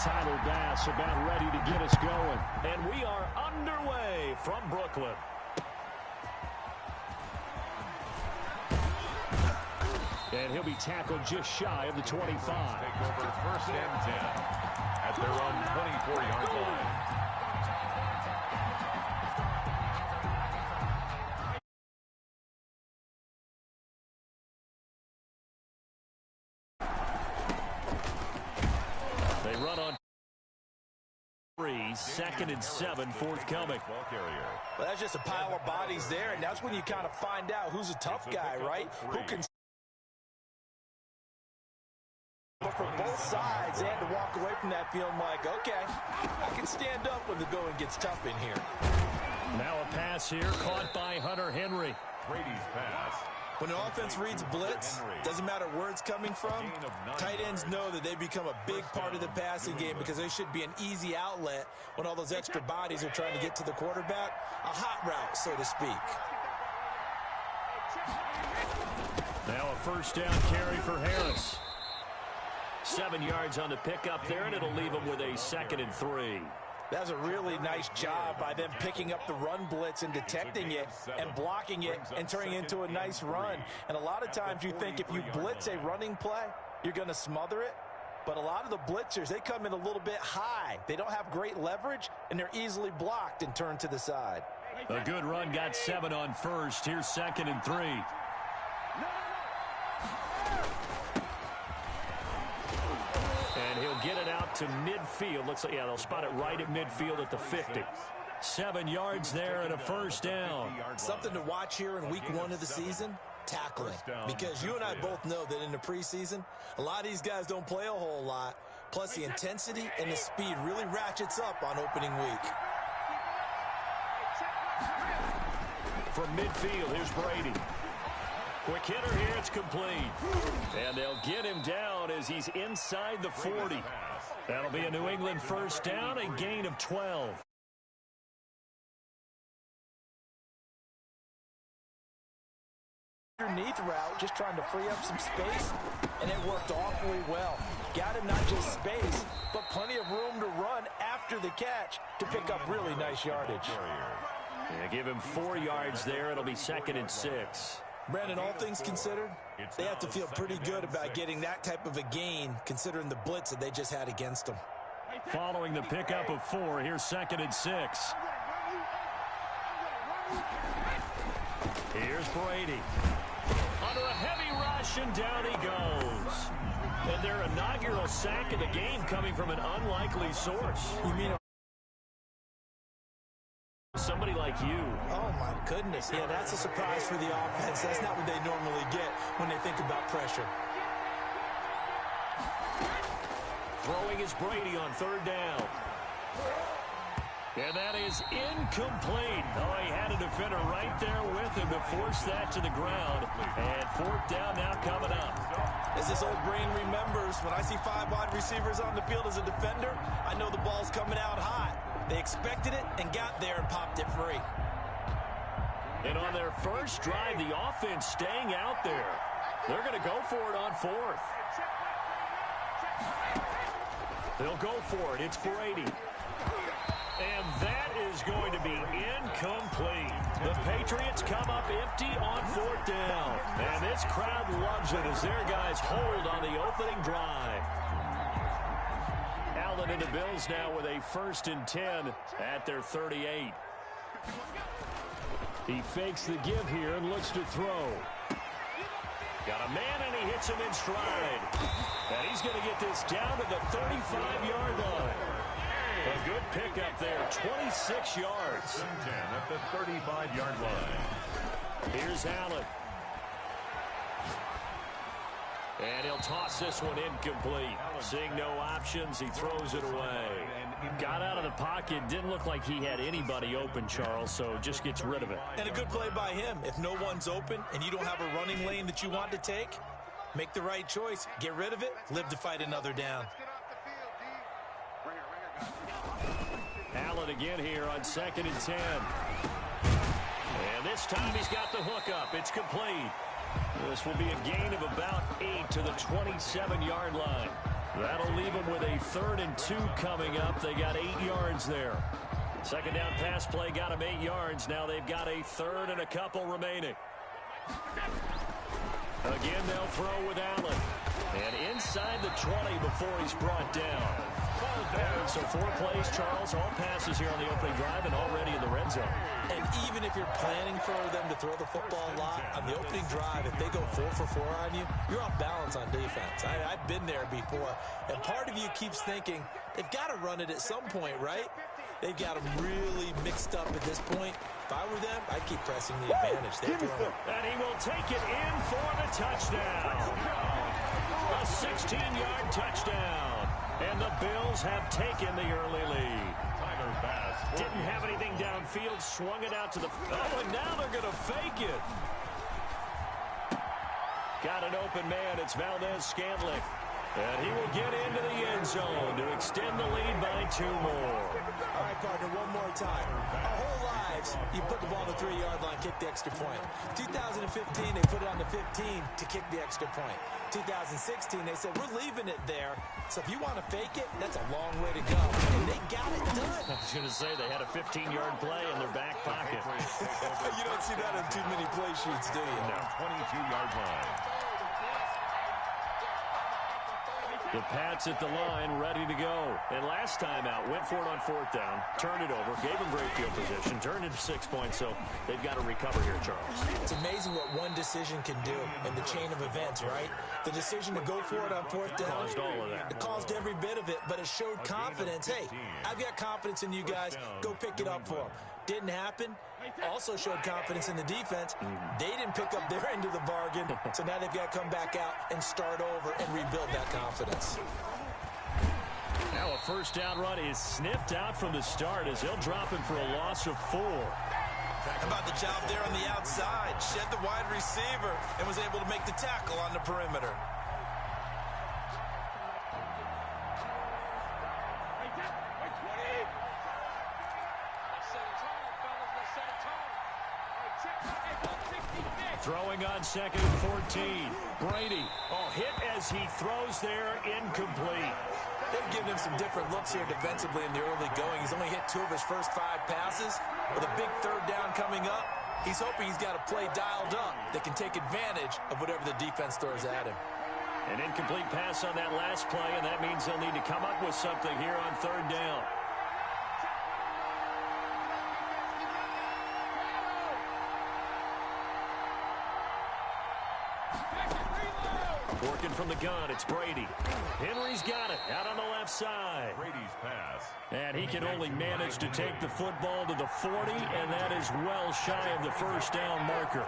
Tyler Bass about ready to get us going. And we are underway from Brooklyn. And he'll be tackled just shy of the 25. Take over first and 10 at their own 24-yard line. They run on 3, 2nd and 7 forthcoming. Well, that's just a pile of bodies there, and that's when you kind of find out who's a tough guy, right? Who can for both sides and to walk away from that feeling like, okay, I can stand up when the going gets tough in here. Now a pass here caught by Hunter Henry. Brady's pass. When an offense reads blitz, doesn't matter where it's coming from, tight ends know that they become a big part of the passing game because they should be an easy outlet when all those extra bodies are trying to get to the quarterback. A hot route, so to speak. Now a first down carry for Harris. 7 yards on the pickup there, and it'll leave him with a 2nd and 3. That's a really nice job by them picking up the run blitz and detecting it and blocking it and turning it into a nice run. And a lot of times you think if you blitz a running play, you're going to smother it. But a lot of the blitzers, they come in a little bit high. They don't have great leverage, and they're easily blocked and turned to the side. A good run, got 7 on first. Here's 2nd and 3. And he'll get it out to midfield. Looks like, yeah, they'll spot it right at midfield at the 50. 7 yards there and a first down. Something to watch here in week 1 of the season, tackling. Because you and I both know that in the preseason, a lot of these guys don't play a whole lot. Plus the intensity and the speed really ratchets up on opening week. From midfield, here's Brady. Quick hitter here, it's complete. And they'll get him down as he's inside the 40. That'll be a New England first down, a gain of 12. Underneath route, just trying to free up some space, and it worked awfully well. Got him not just space, but plenty of room to run after the catch to pick up really nice yardage. Yeah, give him 4 yards there. It'll be 2nd and 6. Brandon, all things considered, they have to feel pretty good about getting that type of a gain considering the blitz that they just had against them. Following the pickup of 4, here's 2nd and 6. Here's Brady. Under a heavy rush, and down he goes. And their inaugural sack of the game coming from an unlikely source. You mean somebody like you? Oh, my goodness. Yeah, that's a surprise for the offense. That's not what they normally get when they think about pressure. Throwing is Brady on 3rd down. And that is incomplete. Oh, he had a defender right there with him to force that to the ground. And 4th down now coming up. As this old brain remembers, when I see 5 wide receivers on the field as a defender, I know the ball's coming out hot. They expected it and got there and popped it free. And on their first drive, the offense staying out there. They're going to go for it on 4th. They'll go for it. It's Brady. And that is going to be incomplete. The Patriots come up empty on 4th down. And this crowd loves it as their guys hold on the opening drive. Allen and the Bills now with a 1st and 10 at their 38. He fakes the give here and looks to throw. Got a man, and he hits him in stride. And he's going to get this down to the 35-yard line. A good pickup there, 26 yards. 10 at the 35-yard line. Here's Allen. And he'll toss this one incomplete. Seeing no options, he throws it away. Got out of the pocket. Didn't look like he had anybody open, Charles, so just gets rid of it. And a good play by him. If no one's open and you don't have a running lane that you want to take, make the right choice. Get rid of it. Live to fight another down. Allen again here on 2nd and 10. And this time he's got the hook up. It's complete. This will be a gain of about 8 to the 27-yard line. That'll leave them with a 3rd and 2 coming up. They got 8 yards there. Second down pass play got them 8 yards. Now they've got a 3rd and a couple remaining. Again, they'll throw with Allen. And inside the 20 before he's brought down. And so 4 plays, Charles, all passes here on the opening drive and already in the red zone. And even if you're planning for them to throw the football a lot, on the opening drive, if they go 4 for 4 on you, you're off balance on defense. I've been there before. And part of you keeps thinking, they've got to run it at some point, right? They've got them really mixed up at this point. If I were them, I'd keep pressing the advantage. And he will take it in for the touchdown. A 16-yard touchdown. And the Bills have taken the early lead. Didn't have anything downfield, swung it out to the... Oh, and now they're going to fake it. Got an open man. It's Valdez-Scantling. And he will get into the end zone to extend the lead by 2 more. All right, partner, one more time. Our whole lives, you put the ball on the 3-yard line, kick the extra point. 2015, they put it on the 15 to kick the extra point. 2016, they said, we're leaving it there. So if you want to fake it, that's a long way to go. And they got it done. I was going to say, they had a 15-yard play in their back pocket. You don't see that in too many play sheets, do you? No. 22-yard line. The Pats at the line, ready to go. And last time out, went for it on 4th down, turned it over, gave them great field position, turned it 6 points, so they've got to recover here, Charles. It's amazing what one decision can do in the chain of events, right? The decision to go for it on 4th down. Caused all of that. It caused every bit of it, but it showed confidence. Hey, I've got confidence in you guys. Go pick it up for them. Didn't happen. Also showed confidence in the defense. They didn't pick up their end of the bargain, so now they've got to come back out and start over and rebuild that confidence. Now a 1st down run is sniffed out from the start as they'll drop him for a loss of 4. How about the job there on the outside? Shed the wide receiver and was able to make the tackle on the perimeter. Throwing on 2nd and 14. Brady. Oh, hit as he throws there, incomplete. They've given him some different looks here defensively in the early going. He's only hit 2 of his first 5 passes. With a big 3rd down coming up, he's hoping he's got a play dialed up that can take advantage of whatever the defense throws at him. An incomplete pass on that last play, and that means they'll need to come up with something here on 3rd down. Working from the gun, it's Brady. Henry's got it out on the left side. Brady's pass. And he can only manage to take the football to the 40, and that is well shy of the 1st down marker.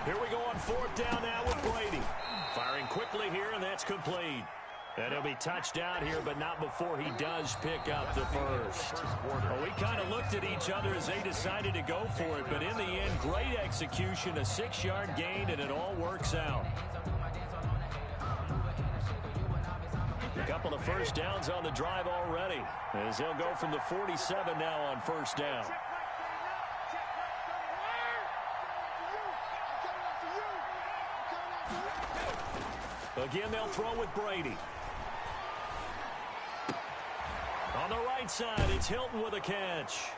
Here we go on 4th down now with Brady. Firing quickly here, and that's complete. And he'll be touched out here, but not before he does pick up the 1st. Well, we kind of looked at each other as they decided to go for it, but in the end, great execution, a 6-yard gain, and it all works out. A couple of 1st downs on the drive already, as they'll go from the 47 now on 1st down. Again, they'll throw with Brady. On the right side, it's Hilton with a catch.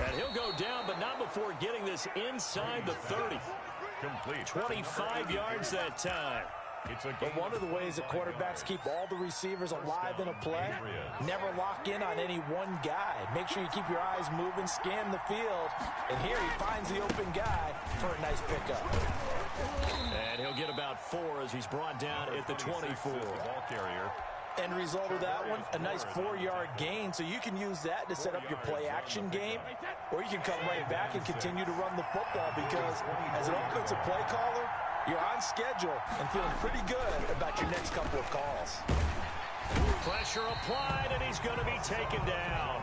And he'll go down, but not before getting this inside the 30. Complete. 25 yards that time. But one of the ways that quarterbacks keep all the receivers alive in a play, never lock in on any one guy. Make sure you keep your eyes moving, scan the field. And here he finds the open guy for a nice pickup. And he'll get about 4 as he's brought down at the 24. Ball carrier. End result of that one, a nice 4-yard gain. So you can use that to set up your play-action game, or you can come right back and continue to run the football because as an offensive play caller, you're on schedule and feeling pretty good about your next couple of calls. Pressure applied, and he's going to be taken down.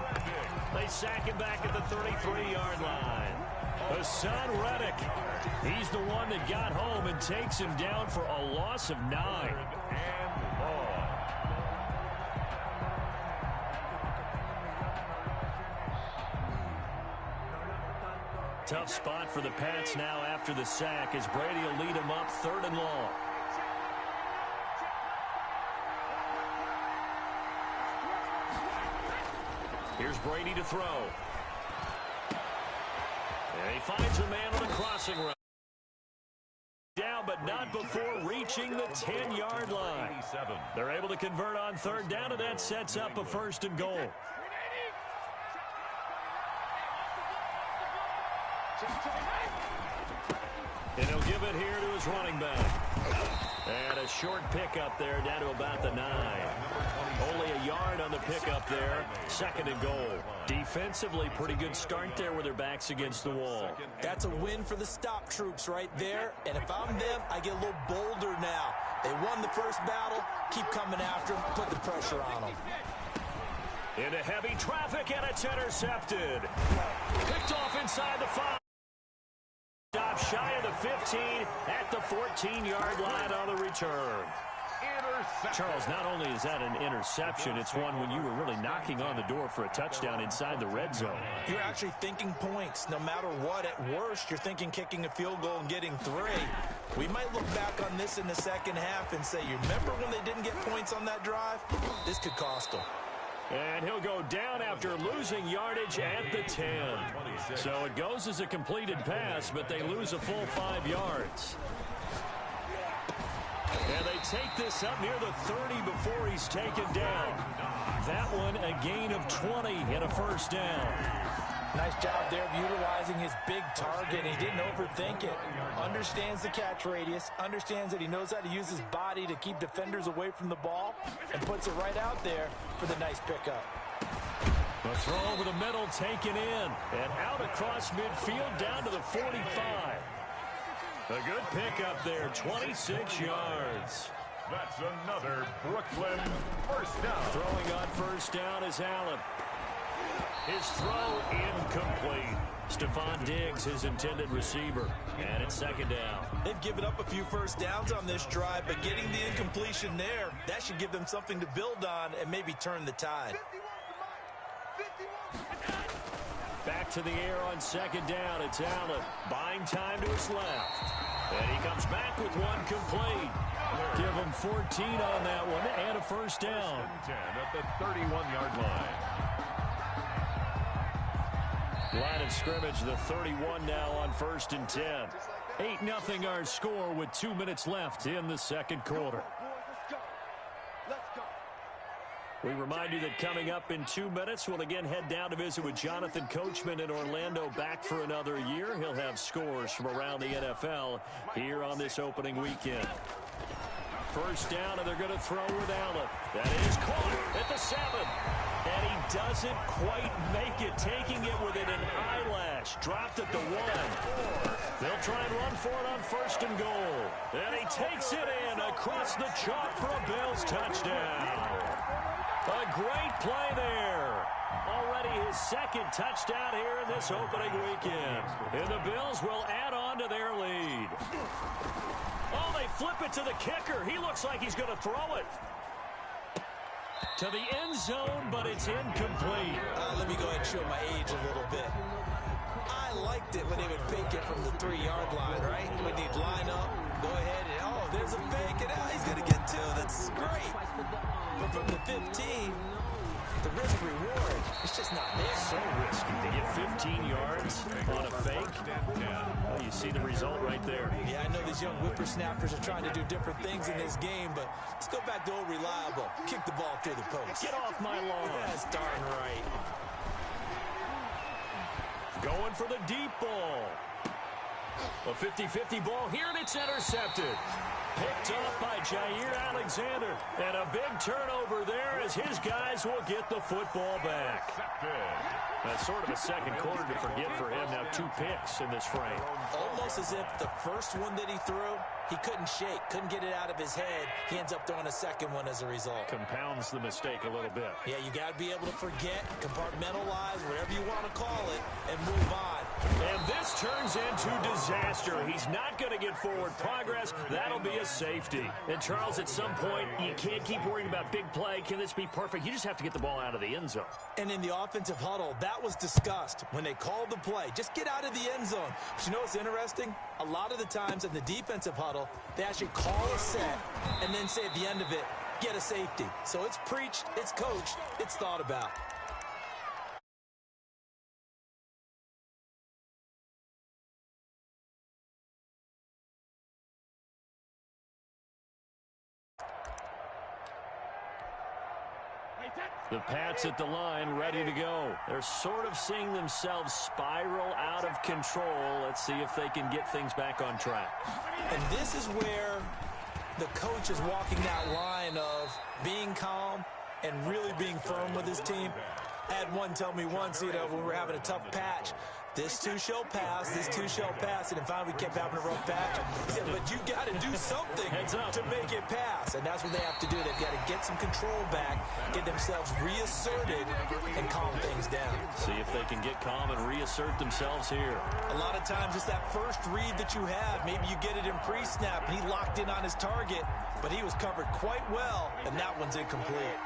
They sack him back at the 33-yard line. Hassan Reddick, he's the one that got home and takes him down for a loss of 9. And long. Tough spot for the Pats now after the sack as Brady will lead them up 3rd and long. Here's Brady to throw. And he finds a man on the crossing route. Down, but not before reaching the 10-yard line. They're able to convert on 3rd down, and that sets up a 1st and goal. And he'll give it here to his running back. And a short pickup there down to about the 9. Only a yard on the pickup there. 2nd and goal. Defensively, pretty good start there with their backs against the wall. That's a win for the stop troops right there. And if I'm them, I get a little bolder now. They won the first battle. Keep coming after them. Put the pressure on them. Into heavy traffic, and it's intercepted. Picked off inside the 5. Stop shy of the 15 at the 14-yard line on the return. Charles, not only is that an interception, it's one when you were really knocking on the door for a touchdown inside the red zone. You're actually thinking points. No matter what, at worst, you're thinking kicking a field goal and getting 3. We might look back on this in the second half and say, you remember when they didn't get points on that drive? This could cost them. And he'll go down after losing yardage at the 10. So it goes as a completed pass, but they lose a full 5 yards. And they take this up near the 30 before he's taken down. That one a gain of 20 and a 1st down. Nice job there of utilizing his big target. He didn't overthink it. Understands the catch radius. Understands that he knows how to use his body to keep defenders away from the ball. And puts it right out there for the nice pickup. The throw over the middle taken in. And out across midfield down to the 45. A good pickup there, 26 yards. That's another Brooklyn 1st down. Throwing on 1st down is Allen. His throw incomplete. Stephon Diggs, his intended receiver. And it's 2nd down. They've given up a few 1st downs on this drive, but getting the incompletion there, that should give them something to build on and maybe turn the tide. Back to the air on 2nd down. It's Allen. Buying time to his left. And he comes back with one complete. Give him 14 on that one and a 1st down. 10 at the 31-yard line. Line of scrimmage, the 31 now on 1st and 10. 8-0 our score with 2 minutes left in the 2nd quarter. We remind you that coming up in 2 minutes, we'll again head down to visit with Jonathan Coachman in Orlando, back for another year. He'll have scores from around the NFL here on this opening weekend. 1st down, and they're going to throw with Allen. That is caught at the 7. And he doesn't quite make it, taking it within an eyelash. Dropped at the 1. They'll try and run for it on 1st and goal. And he takes it in across the chalk for a Bills touchdown. A great play there. Already his 2nd touchdown here in this opening weekend. And the Bills will add on to their lead. Oh, they flip it to the kicker. He looks like he's going to throw it to the end zone, but it's incomplete. Let me go ahead and show my age a little bit. I liked it when they would fake it from the 3-yard line, right? When they'd line up, go ahead, and oh, there's a fake, and now he's going to get 2. That's great. But from the 15, the risk-reward, it's just not there. So risky to get 15 yards on a fake. Well, you see the result right there. Yeah, I know these young whippersnappers are trying to do different things in this game, but let's go back to old reliable. Kick the ball through the post. Get off my lawn. That's darn right. Going for the deep ball. A 50-50 ball here, and it's intercepted. Picked off by Jair Alexander. And a big turnover there as his guys will get the football back. That's sort of a 2nd quarter to forget for him. Now 2 picks in this frame. Almost as if the first one that he threw, he couldn't shake, couldn't get it out of his head. He ends up throwing a 2nd one as a result. Compounds the mistake a little bit. Yeah, you got to be able to forget, compartmentalize, whatever you want to call it, and move on. And this turns into disaster. He's not going to get forward progress. That'll be a safety. And, Charles, at some point, you can't keep worrying about big play. Can this be perfect? You just have to get the ball out of the end zone. And in the offensive huddle, that was discussed when they called the play. Just get out of the end zone. But you know what's interesting? A lot of the times in the defensive huddle, they actually call a set and then say at the end of it, get a safety. So it's preached, it's coached, it's thought about. The Pats at the line, ready to go. They're sort of seeing themselves spiral out of control. Let's see if they can get things back on track. And this is where the coach is walking that line of being calm and really being firm with his team. I had one tell me once, when we were having a tough patch, this too shall pass, this too shall pass, and finally we kept having a rough patch. He said, but you got to do something to make it pass, and that's what they have to do. They've got to get some control back, get themselves reasserted, and calm things down. See if they can get calm and reassert themselves here. A lot of times it's that first read that you have. Maybe you get it in pre-snap, and he locked in on his target, but he was covered quite well, and that one's incomplete.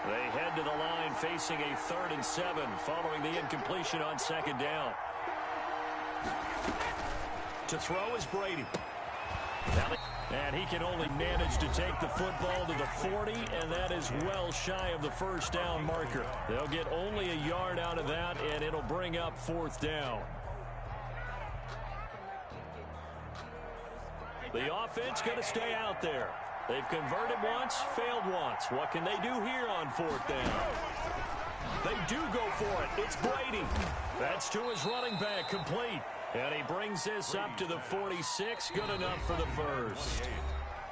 They head to the line facing a 3rd and 7 following the incompletion on 2nd down. To throw is Brady. And he can only manage to take the football to the 40, and that is well shy of the 1st down marker. They'll get only a yard out of that, and it'll bring up 4th down. The offense going to stay out there. They've converted once, failed once. What can they do here on 4th down? They do go for it. It's Brady. That's to his running back, complete. And he brings this up to the 46. Good enough for the first.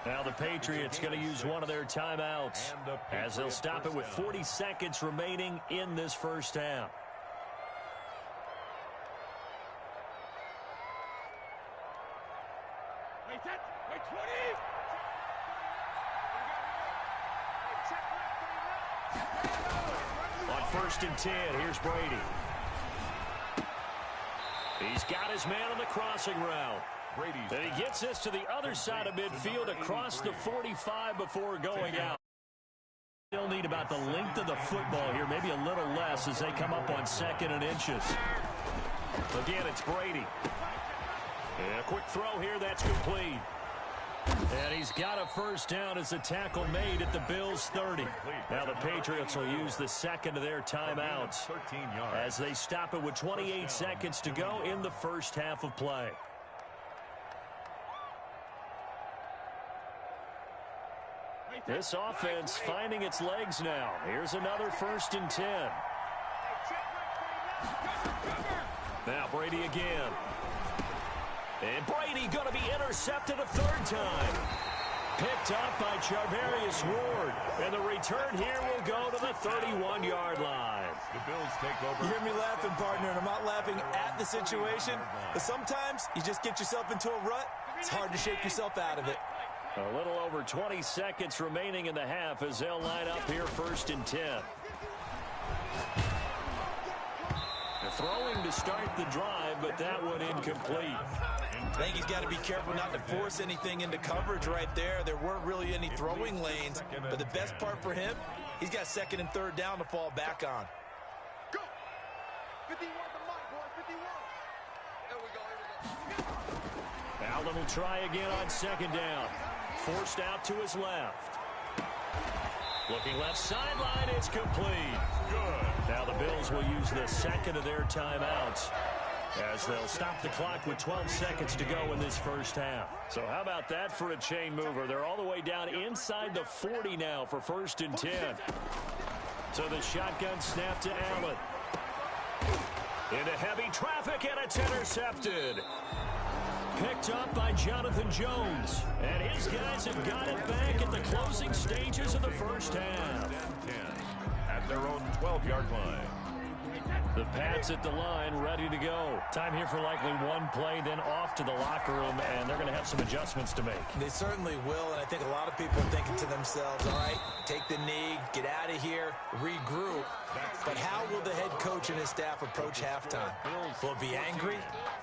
Now the Patriots going to use one of their timeouts as they'll stop it with 40 seconds remaining in this first half. Wait, 20. On 1st and 10, here's Brady. He's got his man on the crossing route. And he gets this to the other side of midfield across the 45 before going out. They'll need about the length of the football here, maybe a little less as they come up on 2nd and inches. Again, it's Brady. And a quick throw here, that's complete. And he's got a 1st down as the tackle made at the Bills' 30. Now the Patriots will use the 2nd of their timeouts as they stop it with 28 seconds to go in the first half of play. This offense finding its legs now. Here's another 1st and 10. Now Brady again. And Brady going to be intercepted a 3rd time. Picked up by Charvarius Ward. And the return here will go to the 31-yard line. The Bills take over. You hear me laughing, partner, and I'm not laughing at the situation. But sometimes you just get yourself into a rut. It's hard to shake yourself out of it. A little over 20 seconds remaining in the half as they'll line up here 1st and 10. Throwing to start the drive, but that one incomplete. I think he's got to be careful not to force anything into coverage right there. There weren't really any throwing lanes, but the best part for him, he's got 2nd and 3rd down to fall back on. Go! 51 to Mike, boy, 51. There we go. Allen will try again on 2nd down. Forced out to his left. Looking left sideline, it's complete. Good. Now the Bills will use the 2nd of their timeouts as they'll stop the clock with 12 seconds to go in this first half. So how about that for a chain mover? They're all the way down inside the 40 now for 1st and 10. So the shotgun snap to Allen. Into heavy traffic, and it's intercepted. Picked up by Jonathan Jones. And his guys have got it back at the closing stages of the first half. At their own 12-yard line. The Pats at the line, ready to go. Time here for likely one play, then off to the locker room, and they're going to have some adjustments to make. They certainly will, and I think a lot of people are thinking to themselves, all right, take the knee, get out of here, regroup. But how will the head coach and his staff approach halftime? Will it be angry?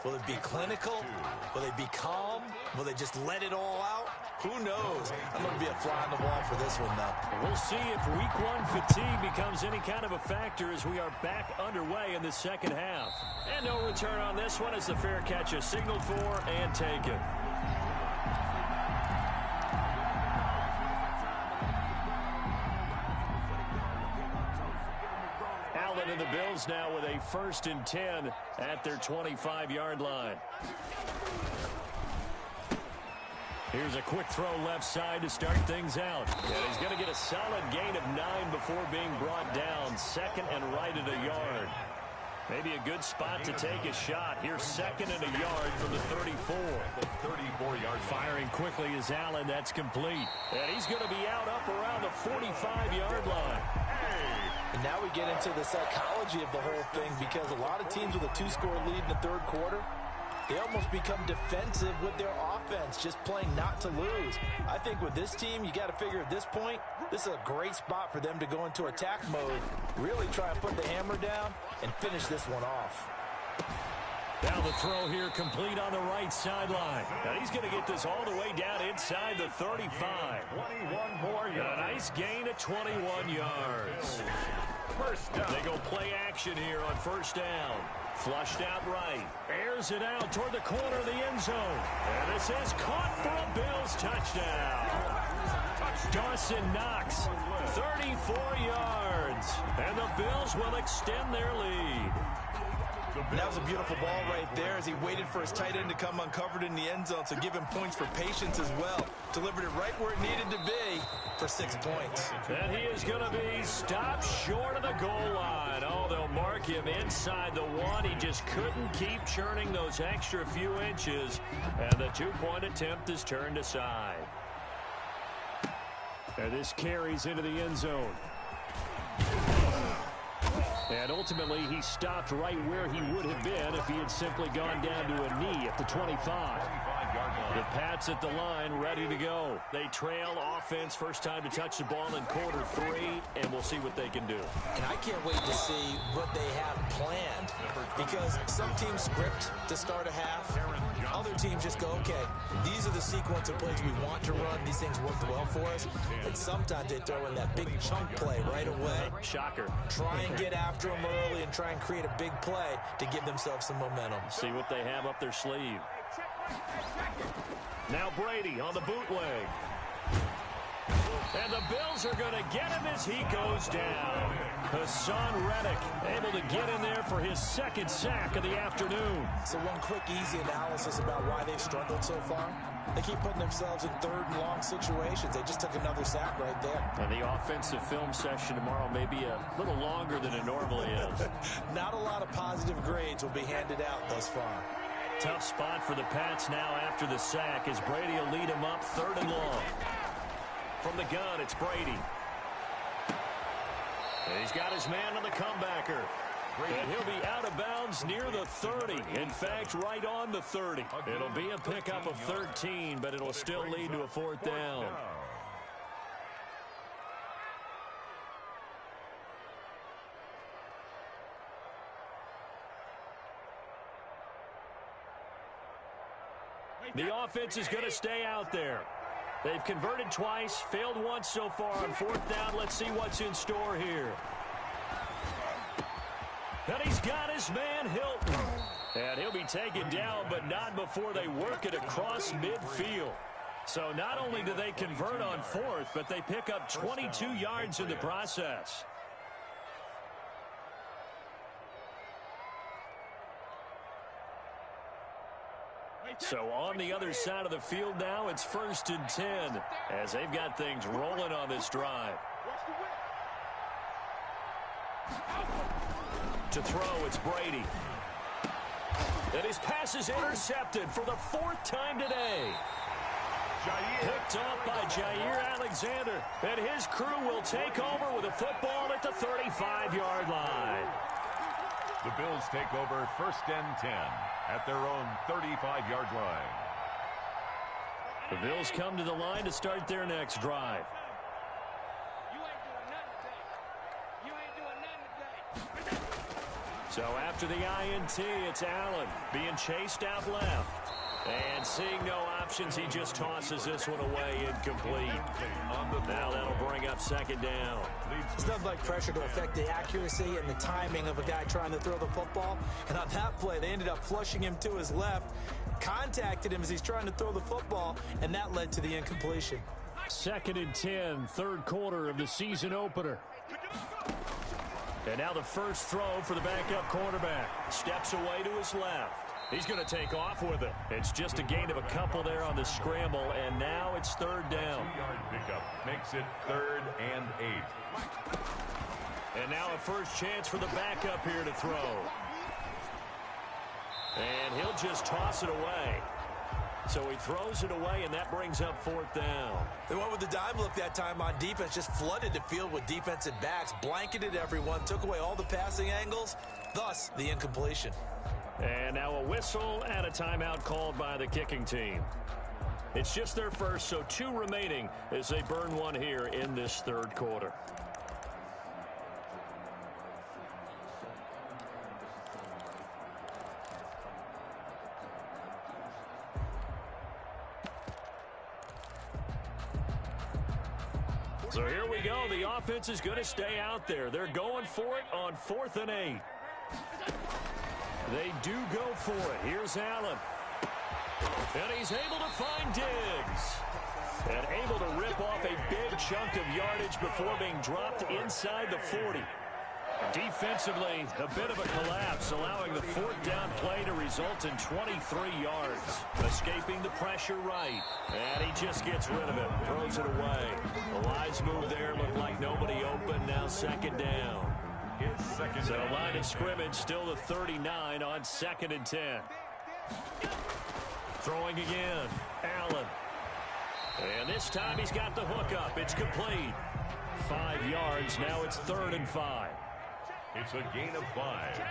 Will it be clinical? Will they be calm? Will they just let it all out? Who knows? I'm going to be a fly on the wall for this one, though. We'll see if week one fatigue becomes any kind of a factor as we are back underway in the second half. And no return on this one as the fair catch is signaled for and taken. Allen and the Bills now with a 1st and 10 at their 25-yard line. Here's a quick throw left side to start things out. And he's going to get a solid gain of 9 before being brought down. 2nd and right at a yard. Maybe a good spot to take a shot. Here's 2nd and a yard from the 34. The 34-yard firing quickly is Allen. That's complete. And he's going to be out up around the 45-yard line. And now we get into the psychology of the whole thing, because a lot of teams with a 2-score lead in the third quarter, they almost become defensive with their offense, just playing not to lose. I think with this team, you got to figure at this point, this is a great spot for them to go into attack mode, really try and put the hammer down and finish this one off. Now the throw here complete on the right sideline. Now he's going to get this all the way down inside the 35. 21 more yards. A nice gain of 21 yards. First down. They go play action here on 1st down. Flushed out right. Airs it out toward the corner of the end zone. And this is caught for a Bills touchdown. Dawson Knox, 34 yards. And the Bills will extend their lead. That was a beautiful ball right there as he waited for his tight end to come uncovered in the end zone, so give him points for patience as well. Delivered it right where it needed to be for 6 points. And he is going to be stopped short of the goal line. Oh, they'll mark him inside the 1. He just couldn't keep churning those extra few inches, and the 2-point attempt is turned aside. And this carries into the end zone. And ultimately, he stopped right where he would have been if he had simply gone down to a knee at the 25. The Pats at the line, ready to go. They trail offense, first time to touch the ball in quarter 3, and we'll see what they can do. And I can't wait to see what they have planned, because some teams script to start a half. Other teams just go, okay, these are the sequence of plays we want to run. These things worked well for us. And sometimes they throw in that big chunk play right away. Shocker. Try and get after them early and try and create a big play to give themselves some momentum. See what they have up their sleeve. Now Brady on the bootleg. And the Bills are going to get him as he goes down. Hassan Reddick able to get in there for his 2nd sack of the afternoon. So one quick, easy analysis about why they've struggled so far. They keep putting themselves in 3rd and long situations. They just took another sack right there. And the offensive film session tomorrow may be a little longer than it normally is. Not a lot of positive grades will be handed out thus far. Tough spot for the Pats now after the sack as Brady will lead him up 3rd and long. From the gun, it's Brady. And he's got his man on the comebacker. And he'll be out of bounds near the 30. In fact, right on the 30. It'll be a pickup of 13, but it'll still lead to a 4th down. The offense is going to stay out there. They've converted twice, failed once so far on 4th down. Let's see what's in store here. And he's got his man Hilton. And he'll be taken down, but not before they work it across midfield. So not only do they convert on 4th, but they pick up 22 yards in the process. So on the other side of the field now, it's 1st and 10 as they've got things rolling on this drive. To throw, it's Brady. And his pass is intercepted for the 4th time today. Picked off by Jair Alexander. And his crew will take over with a football at the 35-yard line. The Bills take over 1st and 10 at their own 35-yard line. The Bills come to the line to start their next drive. So after the INT, it's Allen being chased out left. And seeing no options, he just tosses this one away incomplete. Now that'll bring up second down. It's nothing like pressure to affect the accuracy and the timing of a guy trying to throw the football. And on that play, they ended up flushing him to his left, contacted him as he's trying to throw the football, and that led to the incompletion. 2nd and 10, third quarter of the season opener. And now the first throw for the backup quarterback. Steps away to his left. He's going to take off with it. It's just a gain of a couple there on the scramble, and now it's third down. 2-yard pickup makes it 3rd and 8. And now a first chance for the backup here to throw. And he'll just toss it away. So he throws it away, and that brings up 4th down. They went with the dime look that time on defense, just flooded the field with defensive backs, blanketed everyone, took away all the passing angles, thus the incompletion. And now a whistle and a timeout called by the kicking team. It's just their first, so 2 remaining as they burn one here in this third quarter. So here we go. The offense is going to stay out there. They're going for it on 4th and 8. They do go for it. Here's Allen. And he's able to find Diggs. And able to rip off a big chunk of yardage before being dropped inside the 40. Defensively, a bit of a collapse, allowing the 4th down play to result in 23 yards. Escaping the pressure right. And he just gets rid of it. Throws it away. The wise move there looked like nobody open. Now 2nd down. So line of scrimmage still the 39 on 2nd and 10. Throwing again. Allen. And this time he's got the hook up. It's complete. 5 yards. Now it's 3rd and 5. It's a gain of 5.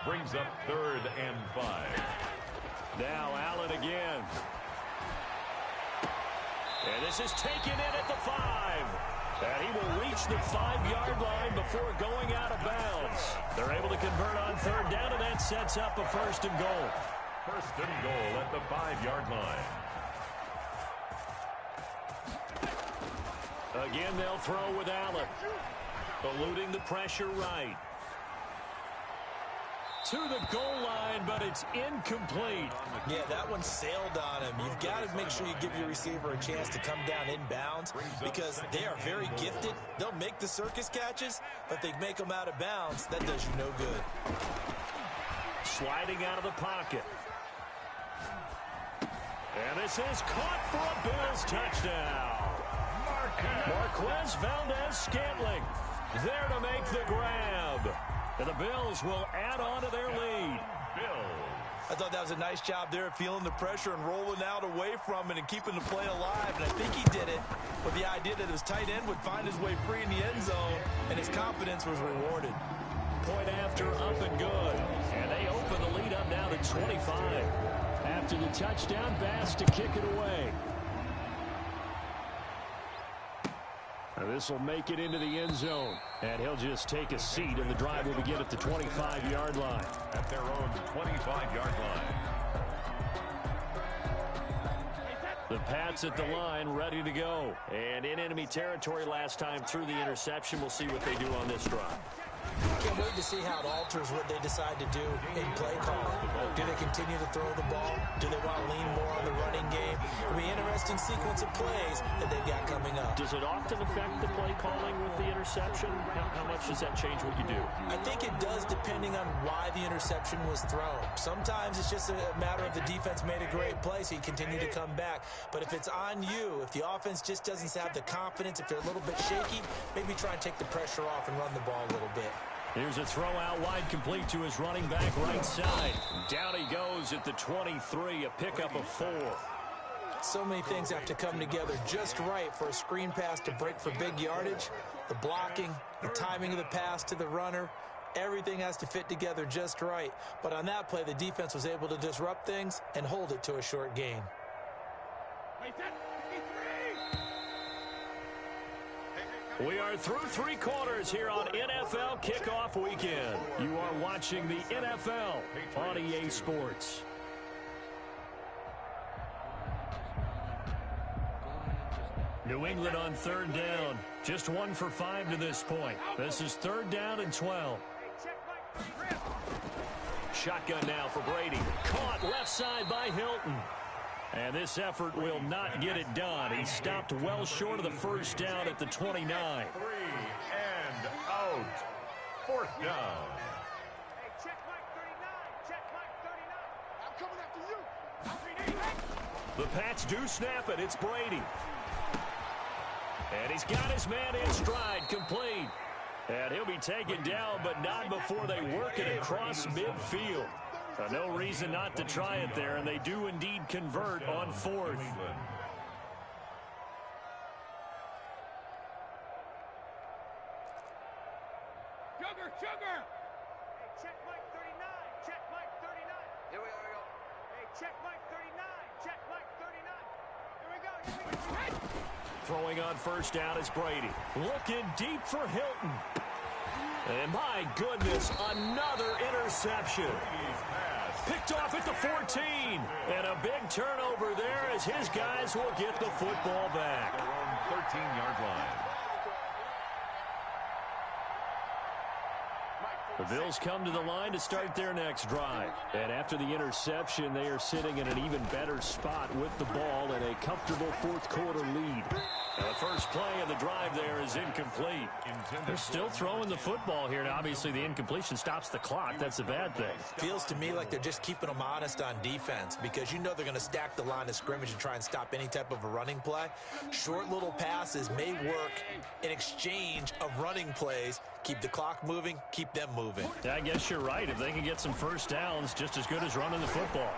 Brings up 3rd and 5. Now Allen again. And this is taken in at the 5. And he will reach the 5-yard line before going out of bounds. They're able to convert on 3rd down, and that sets up a 1st and goal. 1st and goal at the 5-yard line. Again, they'll throw with Allen. Eluding the pressure right. To the goal line, but it's incomplete. Yeah, that one sailed on him. You've got to make sure you give your receiver a chance to come down inbounds because they are very gifted. They'll make the circus catches, but they make them out of bounds. That does you no good. Sliding out of the pocket. And this is caught for a Bills touchdown. Marquez Valdez-Scantling there to make the grab. And the Bills will add on to their lead. I thought that was a nice job there of feeling the pressure and rolling out away from it and keeping the play alive. And I think he did it with the idea that his tight end would find his way free in the end zone, and his confidence was rewarded. Point after, up and good. And they open the lead up now to 25. After the touchdown, Bass to kick it away. This will make it into the end zone. And he'll just take a seat, and the drive will begin at the 25-yard line. At their own 25-yard line. The Pats at the line, ready to go. And in enemy territory last time through the interception. We'll see what they do on this drive. Can't wait to see how it alters what they decide to do in play calling. Do they continue to throw the ball? Do they want to lean more on the running game? It'll be an interesting sequence of plays that they've got coming up. Does it often affect the play calling with the interception? How much does that change what you do? I think it does depending on why the interception was thrown. Sometimes it's just a matter of the defense made a great play, so you continue to come back. But if it's on you, if the offense just doesn't have the confidence, if they're a little bit shaky, maybe try and take the pressure off and run the ball a little bit. Here's a throw out wide complete to his running back right side. Down he goes at the 23, a pickup of 4. So many things have to come together just right for a screen pass to break for big yardage. The blocking, the timing of the pass to the runner, everything has to fit together just right. But on that play, the defense was able to disrupt things and hold it to a short gain. We are through 3 quarters here on NFL Kickoff Weekend. You are watching the NFL on EA Sports. New England on 3rd down. Just 1 for 5 to this point. This is 3rd down and 12. Shotgun now for Brady. Caught left side by Hilton. And this effort will not get it done. He stopped well short of the first down at the 29. 3 and out. 4th down. Hey, check Mike 39. Check Mike 39. I'm coming after you. The Pats do snap it. It's Brady. And he's got his man in stride, complete. And he'll be taken down, but not before they work it across midfield. No reason not to try it there, and they do indeed convert on 4th. Sugar! Hey, check Mike 39. Check Mike 39. Here we go. Hey, check Mike 39. Check Mike 39. Here we go. Hey! Throwing on first down is Brady. Looking deep for Hilton. And my goodness, another interception. Picked off at the 14. And a big turnover there as his guys will get the football back. Around 13-yard line. The Bills come to the line to start their next drive. And after the interception, they are sitting in an even better spot with the ball and a comfortable 4th quarter lead. And the first play of the drive there is incomplete. They're still throwing the football here. Now, obviously, the incompletion stops the clock. That's a bad thing. Feels to me like they're just keeping them honest on defense because you know they're going to stack the line of scrimmage and try and stop any type of a running play. Short little passes may work in exchange of running plays. Keep the clock moving, keep them moving. Yeah, I guess you're right. If they can get some first downs, just as good as running the football.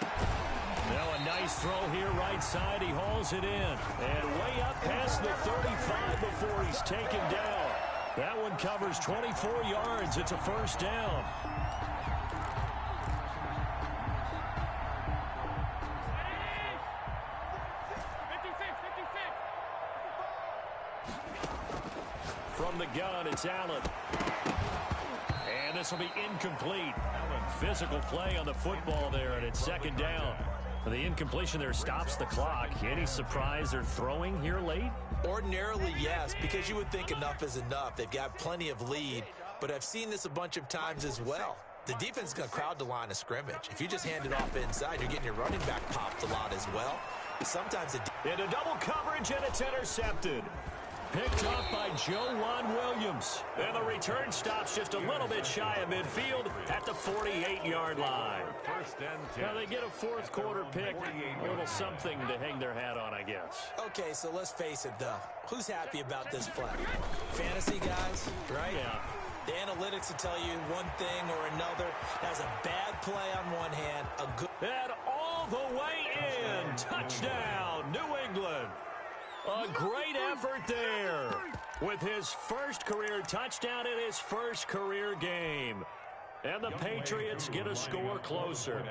Now a nice throw here right side. He hauls it in. And way up past the 35 before he's taken down. That one covers 24 yards. It's a first down. From the gun, it's Allen. And this will be incomplete. Physical play on the football there, and it's 2nd down. The incompletion there stops the clock. Any surprise they're throwing here late? Ordinarily, yes, because you would think enough is enough. They've got plenty of lead, but I've seen this a bunch of times as well. The defense is going to crowd the line of scrimmage. If you just hand it off inside, you're getting your running back popped a lot as well. Sometimes into double coverage, and it's intercepted. Picked up by Joejuan Williams. And the return stops just a little bit shy of midfield at the 48-yard line. Now they get a 4th quarter pick. A little something to hang their hat on, I guess. Okay, so let's face it, though. Who's happy about this play? Fantasy guys, right? Yeah. The analytics will tell you one thing or another. That's a bad play on one hand, a good... And all the way in. Touchdown, New England. A great effort there with his first career touchdown in his first career game. And the Patriots get a score closer.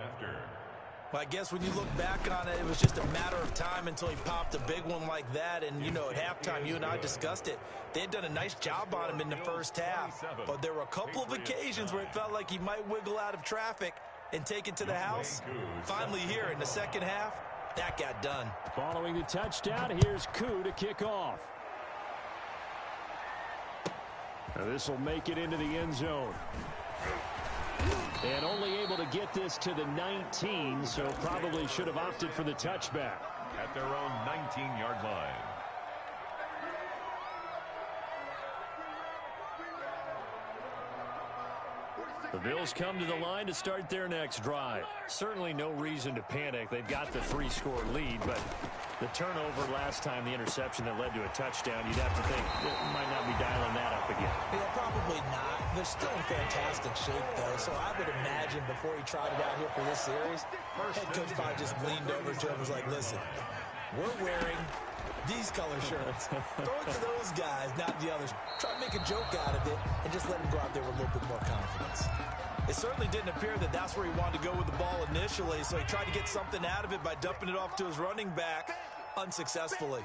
Well, I guess when you look back on it, it was just a matter of time until he popped a big one like that. And, you know, at halftime, you and I discussed it. They had done a nice job on him in the first half. But there were a couple of occasions where it felt like he might wiggle out of traffic and take it to the house. Finally here in the second half, that got done. Following the touchdown, here's Koo to kick off. This will make it into the end zone. And only able to get this to the 19, so probably should have opted for the touchback. At their own 19-yard line. The Bills come to the line to start their next drive. Certainly no reason to panic. They've got the 3-score lead, but the turnover last time, the interception that led to a touchdown, you'd have to think they might not be dialing that up again. Yeah, probably not. They're still in fantastic shape, though, so I would imagine before he trotted out here for this series, head coach probably just leaned over to him and was like, listen, we're wearing these color shirts. Throw it to those guys, not the others. Try to make a joke out of it and just let him go out there with a little bit more confidence. It certainly didn't appear that that's where he wanted to go with the ball initially, so he tried to get something out of it by dumping it off to his running back unsuccessfully.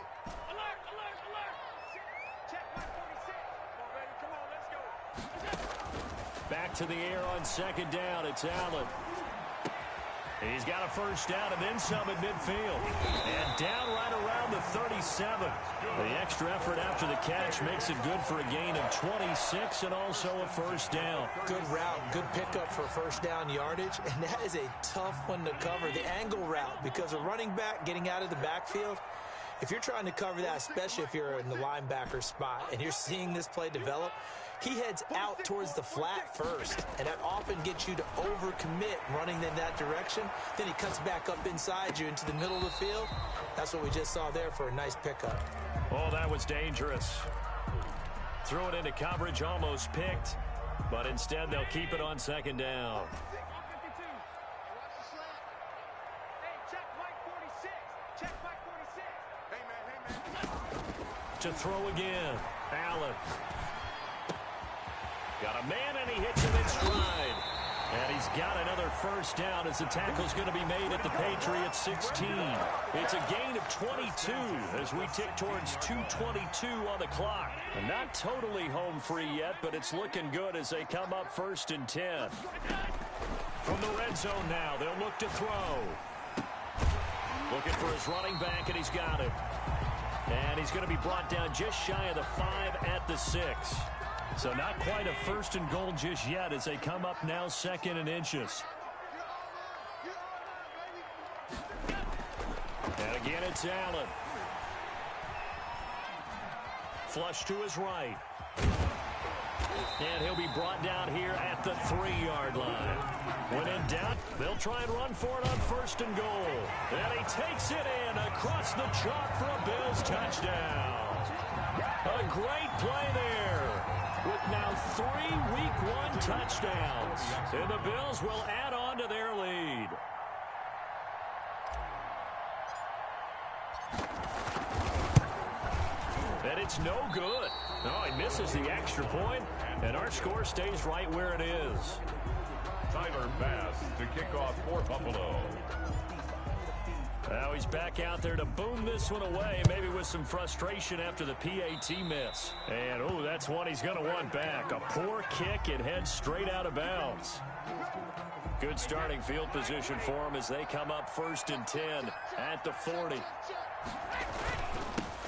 back to the air on second down. It's Allen. He's got a first down and then some at midfield. And down right around the 37. The extra effort after the catch makes it good for a gain of 26 and also a first down. Good route, good pickup for first down yardage, and that is a tough one to cover, the angle route, because a running back getting out of the backfield, if you're trying to cover that, especially if you're in the linebacker spot and you're seeing this play develop, he heads out towards the flat first, and that often gets you to overcommit running in that direction. Then he cuts back up inside you into the middle of the field. That's what we just saw there for a nice pickup. Oh, that was dangerous. Threw it into coverage, almost picked, but instead they'll keep it on second down. To throw again, Allen. Got a man, and he hits him in stride. And he's got another first down as the tackle's going to be made at the Patriots 16. It's a gain of 22 as we tick towards 2:22 on the clock. And not totally home free yet, but it's looking good as they come up 1st and 10. From the red zone now, they'll look to throw. Looking for his running back, and he's got it. And he's going to be brought down just shy of the 5 at the 6. So not quite a 1st and goal just yet as they come up now 2nd and inches. And again, it's Allen. Flush to his right. And he'll be brought down here at the 3-yard line. When in doubt, they'll try and run for it on 1st and goal. And he takes it in across the chalk for a Bills touchdown. A great play there. With now 3 Week 1 touchdowns. And the Bills will add on to their lead. And it's no good. Oh, he misses the extra point, and our score stays right where it is. Tyler Bass to kick off for Buffalo. Now he's back out there to boom this one away, maybe with some frustration after the PAT miss. And, oh, that's one he's going to want back. A poor kick, it heads straight out of bounds. Good starting field position for him as they come up 1st and 10 at the 40.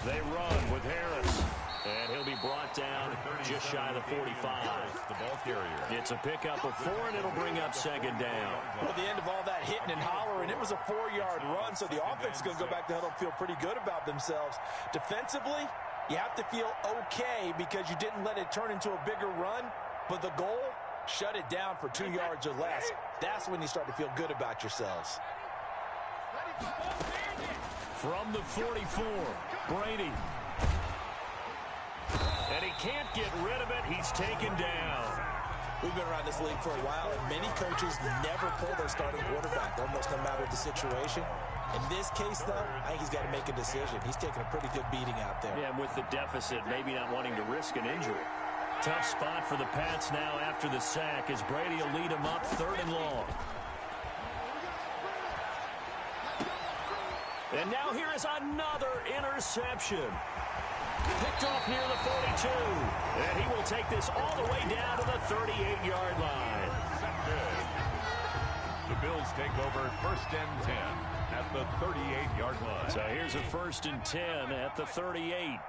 They run with Harris. And he'll be brought down just shy of the 45. The ball carrier. It's a pickup of 4, and it'll bring up 2nd down. Well, at the end of all that hitting and hollering, it was a 4-yard run, so the offense is going to go back to huddle and feel pretty good about themselves. Defensively, you have to feel okay because you didn't let it turn into a bigger run, but the goal, shut it down for 2 yards or less. That's when you start to feel good about yourselves. From the 44, Brady. And he can't get rid of it. He's taken down. We've been around this league for a while, and many coaches never pull their starting quarterback, almost no matter the situation. In this case, though, I think he's got to make a decision. He's taking a pretty good beating out there. Yeah, and with the deficit, maybe not wanting to risk an injury. Tough spot for the Pats now after the sack as Brady will lead him up 3rd and long. And now here is another interception. Picked off near the 42. And he will take this all the way down to the 38-yard line. The Bills take over 1st and 10 at the 38-yard line. So here's a 1st and 10 at the 38.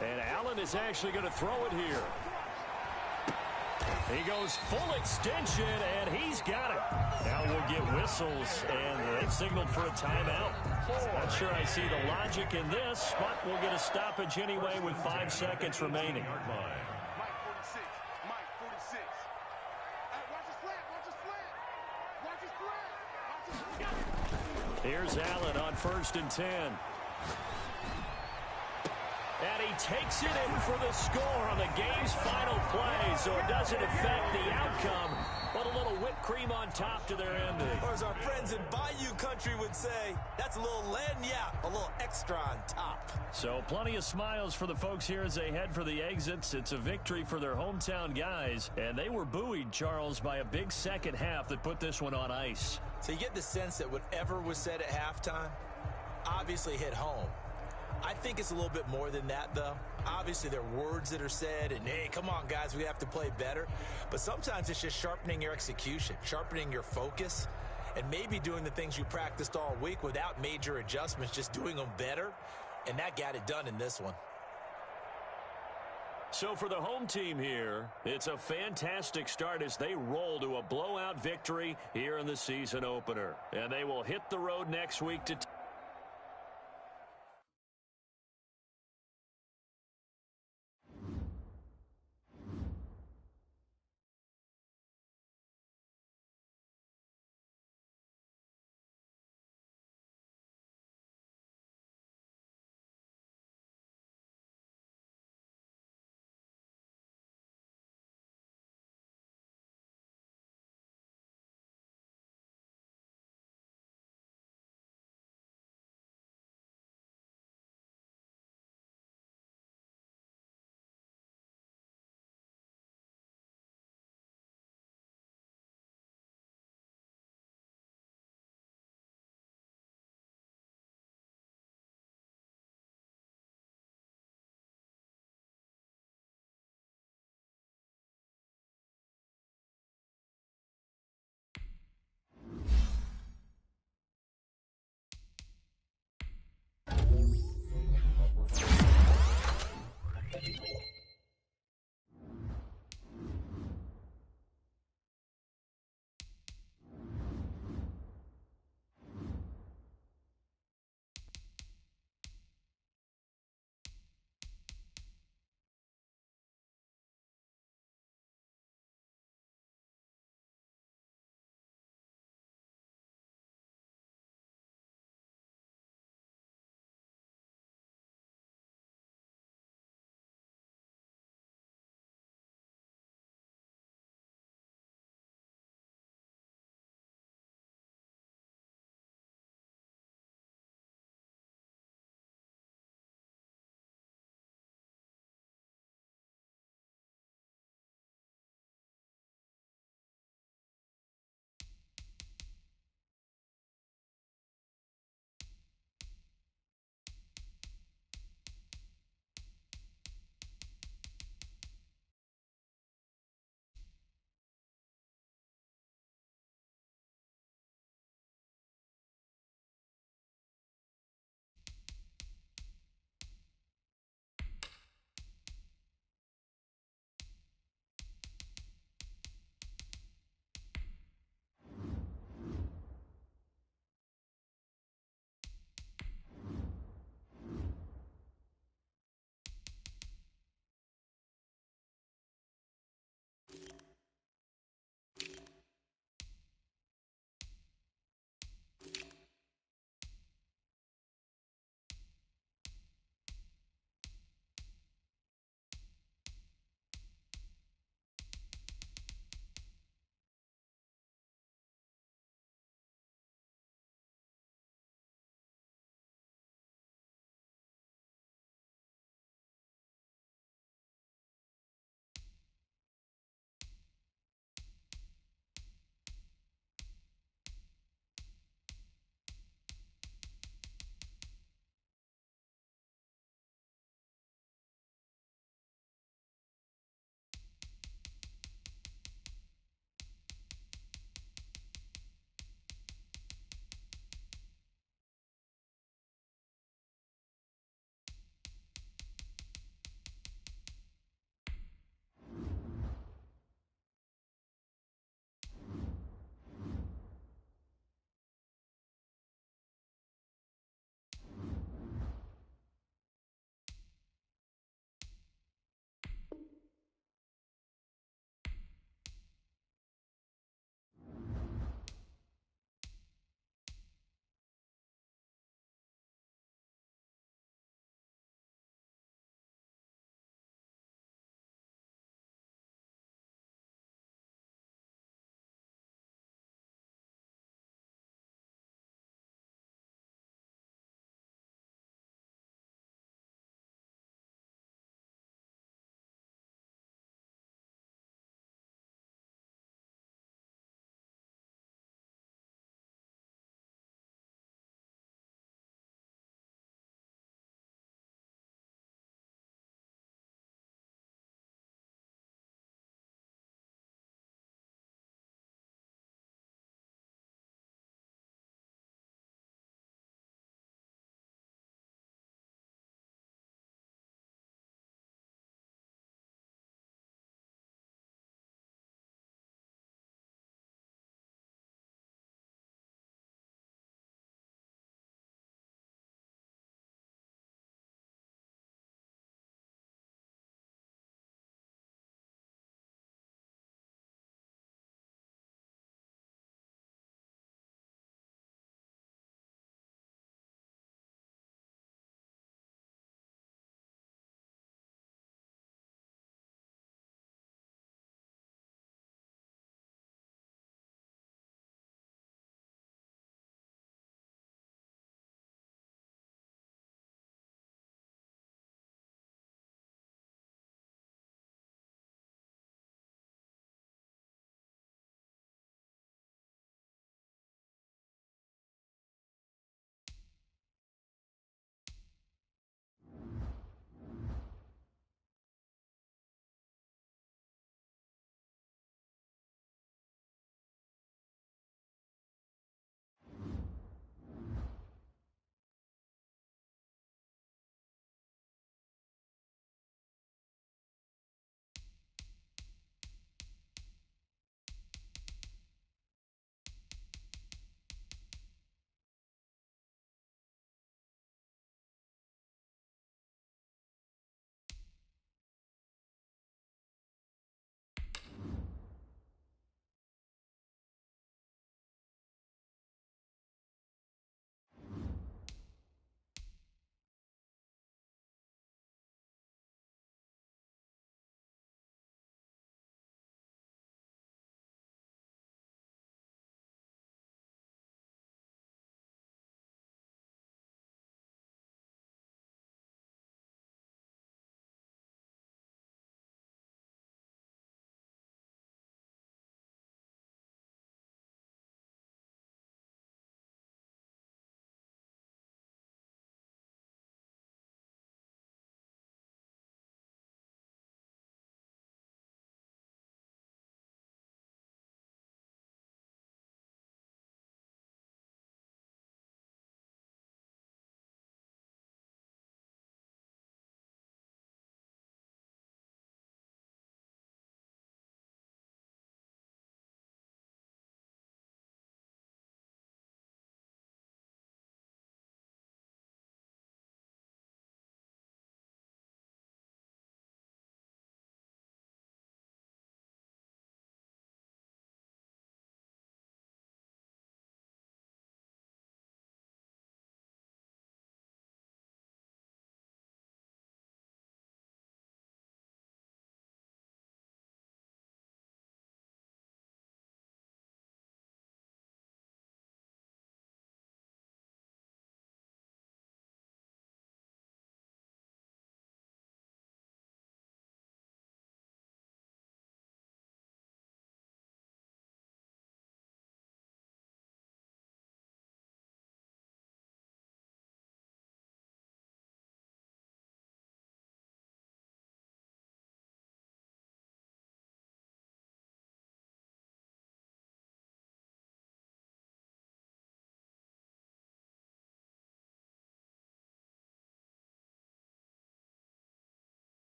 And Allen is actually going to throw it here. He goes full extension, and he's got it. Now we'll get whistles, and they've signaled for a timeout. Not sure I see the logic in this, but we'll get a stoppage anyway with 5 seconds remaining. Here's Allen on 1st and 10. And he takes it in for the score on the game's final play, so it doesn't affect the outcome, but a little whipped cream on top to their ending. Or as our friends in Bayou country would say, that's a little lagniappe, a little extra on top. So plenty of smiles for the folks here as they head for the exits. It's a victory for their hometown guys, and they were buoyed, Charles, by a big second half that put this one on ice. So you get the sense that whatever was said at halftime obviously hit home. I think it's a little bit more than that, though. Obviously, there are words that are said, and, hey, come on, guys, we have to play better. But sometimes it's just sharpening your execution, sharpening your focus, and maybe doing the things you practiced all week without major adjustments, just doing them better. And that got it done in this one. So for the home team here, it's a fantastic start as they roll to a blowout victory here in the season opener. And they will hit the road next week to